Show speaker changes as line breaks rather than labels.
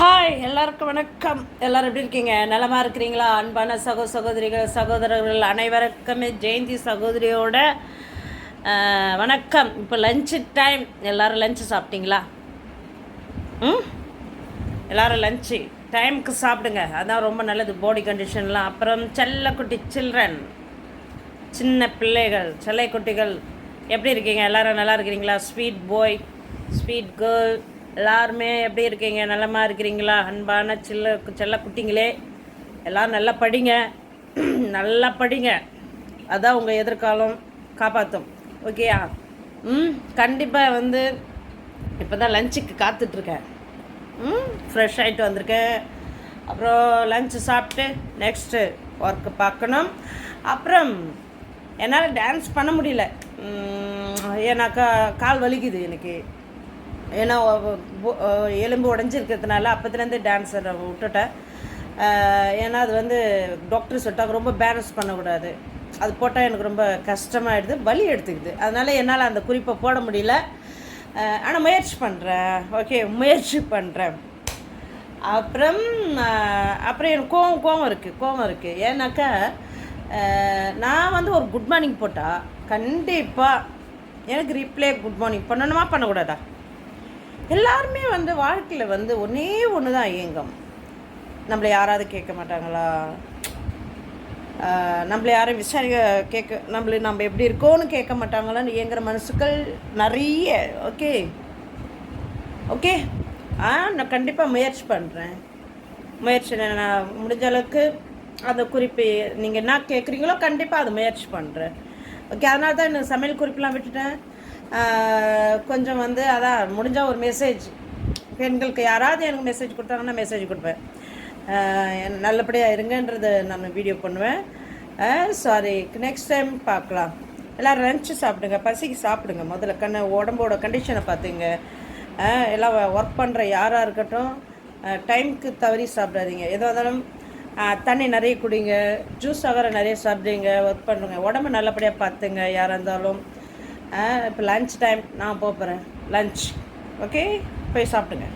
Hi எல்லாருக்கும் வணக்கம். எல்லோரும் எப்படி இருக்கீங்க? நலமாக இருக்கிறீங்களா? அன்பான சகோதரிகள் சகோதரர்கள் அனைவருக்குமே ஜெயந்தி சகோதரியோட வணக்கம். இப்போ லஞ்சு டைம். எல்லோரும் லஞ்சு சாப்பிட்டீங்களா? எல்லோரும் லஞ்சு டைமுக்கு சாப்பிடுங்க, அதான் ரொம்ப நல்லது பாடி கண்டிஷன்லாம். அப்புறம் செல்லக்குட்டி சில்ட்ரன், சின்ன பிள்ளைகள், செல்லை குட்டிகள் எப்படி இருக்கீங்க? எல்லோரும் நல்லா இருக்கிறீங்களா? ஸ்வீட் பாய், ஸ்வீட் கேர்ள் எல்லாருமே எப்படி இருக்கீங்க? நலமாக இருக்கிறீங்களா? அன்பான செல்ல குட்டிங்களே, எல்லோரும் நல்லா படிங்க, நல்லா படிங்க. அதான் உங்கள் எதிர்காலம் காப்பாற்றும். ஓகேயா? கண்டிப்பாக இப்போ தான் லஞ்சுக்கு காத்துட்ருக்கேன். ஃப்ரெஷ் ஆகிட்டு வந்திருக்கேன். அப்புறம் லஞ்சு சாப்பிட்டு நெக்ஸ்ட்டு ஒர்க்கு பார்க்கணும். அப்புறம் என்னால் டான்ஸ் பண்ண முடியல, ஏன்னாக்கா கால் வலிக்குது எனக்கு. ஏன்னா எலும்பு உடஞ்சிருக்கிறதுனால அப்போத்துலேருந்து டான்ஸரை விட்டுட்டேன். ஏன்னா அது டாக்டர் சொல்லிட்டாங்க ரொம்ப பேலன்ஸ் பண்ணக்கூடாது, அது போட்டால் எனக்கு ரொம்ப கஷ்டமாகிடுது, வலி எடுத்துக்குது. அதனால் என்னால் அந்த குறிப்பை போட முடியல. ஆனால் முயற்சி பண்ணுறேன். ஓகே, முயற்சி பண்ணுறேன். அப்புறம் எனக்கு கோவம் இருக்குது. ஏன்னாக்கா நான் ஒரு குட் மார்னிங் போட்டால் கண்டிப்பாக எனக்கு ரிப்ளே குட் மார்னிங் பண்ணணுமா பண்ணக்கூடாதா? எல்லாருமே வாழ்க்கையில் ஒன்றே ஒன்று தான் இயங்கும். நம்மளை யாராவது கேட்க மாட்டாங்களா? நம்மளை யாரும் விசாரிக்க நம்ம எப்படி இருக்கோன்னு கேட்க மாட்டாங்களான்னு இயங்குற மனசுக்கள் நிறைய. ஓகே ஓகே நான் கண்டிப்பாக முயற்சி பண்ணுறேன். நான் முடிஞ்ச அளவுக்கு அந்த குறிப்பு நீங்கள் என்ன கேட்குறீங்களோ கண்டிப்பாக அதை முயற்சி பண்ணுறேன். ஓகே, அதனால தான் எனக்கு சமையல் குறிப்பெலாம் விட்டுட்டேன். கொஞ்சம் அதான் முடிஞ்சால் ஒரு மெசேஜ், பெண்களுக்கு யாராவது எனக்கு மெசேஜ் கொடுத்தாங்கன்னா மெசேஜ் கொடுப்பேன். நல்லபடியாக இருங்கன்றதை நான் வீடியோ பண்ணுவேன். சாரி, நெக்ஸ்ட் டைம் பார்க்கலாம். எல்லோரும் லஞ்சு சாப்பிடுங்க, பசிக்கு சாப்பிடுங்க. முதல்ல உடம்போட கண்டிஷனை பார்த்துங்க. எல்லாம் ஒர்க் பண்ணுற யாராக இருக்கட்டும், டைமுக்கு தவறி சாப்பிடாதீங்க. எதோ இருந்தாலும் தண்ணி நிறைய குடிங்க, ஜூஸ் ஆகிற நிறைய சாப்பிடுங்க, ஒர்க் பண்ணுங்க, உடம்பு நல்லபடியாக பார்த்துங்க. யாராக இருந்தாலும் இப்போ லன்ச் டைம் நான் போகிறேன் லன்ச். ஓகே, போய் சாப்பிடுங்க.